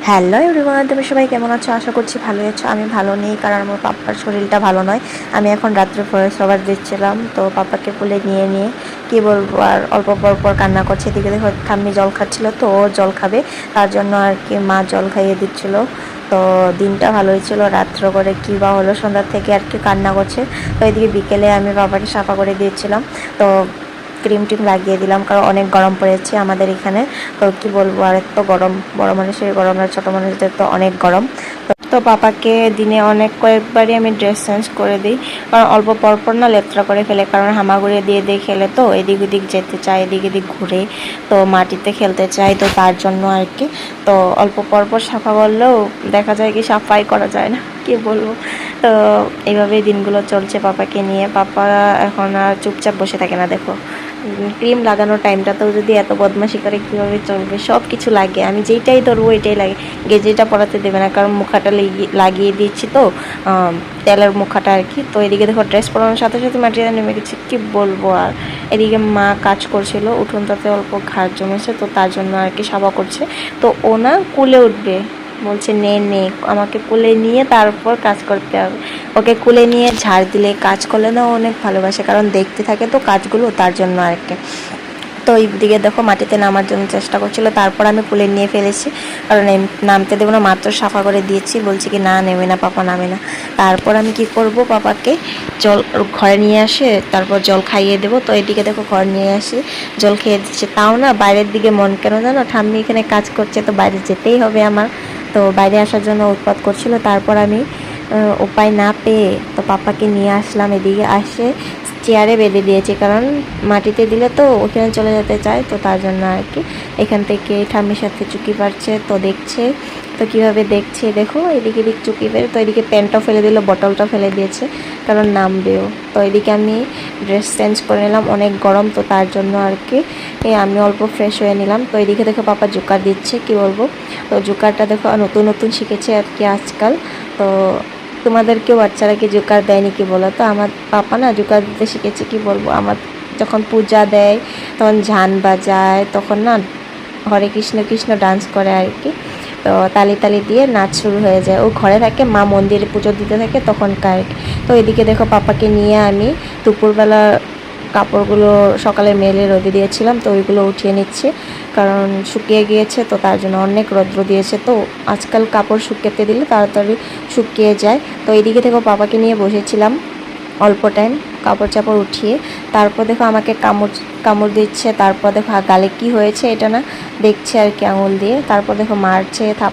Hello everyone, তুমি সবাই কেমন আছো? আশা করছি ভালোই আছো। আমি ভালো নেই, কারণ আমার পাপ্পার শরীরটা ভালো নয়। আমি এখন রাত্রে ভয়েস ওভার দিচ্ছিলাম, তো পাপ্পাকে কোলে নিয়ে নিয়ে কী বলবো, আর অল্প পর পর কান্না করছে। এদিকে দেখো ঠাম্মি জল খাচ্ছিলো, তো ও জল খাবে, তার জন্য আর কি মা জল খাইয়ে দিচ্ছিলো। তো দিনটা ভালোই ছিল, রাত্র করে কী বা হলো, সন্ধ্যার থেকে আর কি কান্না করছে। তো এদিকে বিকেলে আমি বাবাকে সাফা করে দিয়েছিলাম, তো ক্রিম টিম লাগিয়ে দিলাম, কারণ অনেক গরম পড়েছে আমাদের এখানে। তো কী বলবো, আর এত গরম, বড় মানুষের গরম আর ছোটো মানুষদের তো অনেক গরম। তো পাপাকে দিনে অনেক কয়েকবারই আমি ড্রেস চেঞ্জ করে দিই, কারণ অল্প পরপর না লেত্রা করে ফেলে, কারণ হামাগুড়ি দিয়ে দিয়ে খেলে, তো এদিক ওদিক যেতে চায়, এদিক এদিক ঘুরে, তো মাটিতে খেলতে চায়, তো তার জন্য আর কি। তো অল্প পরপর সাফা করলেও দেখা যায় কি সাফাই করা যায় না, কি বলবো। তো এইভাবেই দিনগুলো চলছে পাপাকে নিয়ে। পাপা এখন আর চুপচাপ বসে থাকে না, দেখো ক্রিম লাগানোর টাইমটাতেও যদি এত বদমাশি করে কীভাবে চলবে। সব কিছু লাগে, আমি যেইটাই ধরবো ওইটাই লাগে। গেজেটা পরাতে দেবে না, কারণ মুখাটা লাগিয়ে দিচ্ছি, তো তেলের মুখাটা আর কি। তো এদিকে দেখো ড্রেস পরানোর সাথে সাথে মাটিতে নেমে গেছে, কি বলবো। আর এদিকে মা কাজ করছিল, উঠোনটাতে অল্প ঘাস জমেছে, তো তার জন্য আর কি সাবা করছে। তো ও না কুলে উঠবে, বলছে নে নে, আমাকে কুলে নিয়ে তারপর কাজ করতে হবে। ওকে কুলে নিয়ে ঝাড় দিলে, কাজ করলে না অনেক ভালোবাসে, কারণ দেখতে থাকে তো কাজগুলো, তার জন্য আর কি। তো এইদিকে দেখো মাটিতে নামার জন্য চেষ্টা করছিল, তারপর আমি কুলে নিয়ে ফেলেছি, কারণ নামতে দেবো না, মাত্র সাফা করে দিয়েছি। বলছি কি না, নেমে না পাপা, নামে না। তারপর আমি কি করব, পাপাকে জল ঘরে নিয়ে আসে, তারপর জল খাইয়ে দেবো। তো এদিকে দেখো ঘর নিয়ে আসি, জল খেয়ে দিচ্ছে, তাও না বাইরের দিকে মন কেন জানো, ঠাম্মি এখানে কাজ করছে, তো বাইরে যেতেই হবে আমার। তো বাইরে আসার জন্য উৎপাত করছিল। তারপর আমি উপায় না পেয়ে তো পাপাকে নিয়ে আসলাম, এদিকে আসে চেয়ারে বেঁধে দিয়েছি, কারণ মাটিতে দিলে তো ওখানে চলে যেতে চায়, তো তার জন্য আর কি। এখান থেকে ঠাম্মির সাথে চুকি পারছে, তো দেখছে, তো কীভাবে দেখছে দেখো, এদিকে এদিক চুকি পেরে, তো এদিকে প্যান্টটাও ফেলে দিল, বটলটা ফেলে দিয়েছে, কারণ নামবেও। তো এদিকে আমি ড্রেস চেঞ্জ করে নিলাম, অনেক গরম, তো তার জন্য আর কি আমি অল্প ফ্রেশ হয়ে নিলাম। তো এদিকে দেখো পাপা জোকার দিচ্ছে, কি বলবো। তো জোকারটা দেখো নতুন নতুন শিখেছে আর কি আজকাল। তো তোমাদেরকেও বাচ্চারা কি জোকার দেয়নি কি বলো? তো আমার পাপা না জোকার দিতে শিখেছে, কি বলবো। আমার যখন পূজা দেয়, তখন ঝান বাজায়, তখন না হরে কৃষ্ণ কৃষ্ণ ডান্স করে আর কি। তো তালি তালি দিয়ে নাচ শুরু হয়ে যায়। ও ঘরে থাকে, মা মন্দিরে পুজো দিতে থাকে তখনকার। তো এদিকে দেখো পাপাকে নিয়ে আমি দুপুরবেলা কাপড়গুলো সকালে মেলে রোদে দিয়েছিলাম, তো ওইগুলো উঠিয়ে নিচ্ছি, কারণ শুকিয়ে গিয়েছে, তো তার জন্য অনেক রৌদ্র দিয়েছে। তো আজকাল কাপড় শুকাতে দিলে তাড়াতাড়ি শুকিয়ে যায়। তো এইদিকে দেখো পাপাকে নিয়ে বসেছিলাম অল্প টাইম, কাপড় চাপড় উঠিয়ে। তারপর দেখো আমাকে কামড় কামড় দিচ্ছে, তারপর দেখো গালে কি হয়েছে এটা না দেখছে আর কি আঙুল দিয়ে, তারপর দেখো মারছে।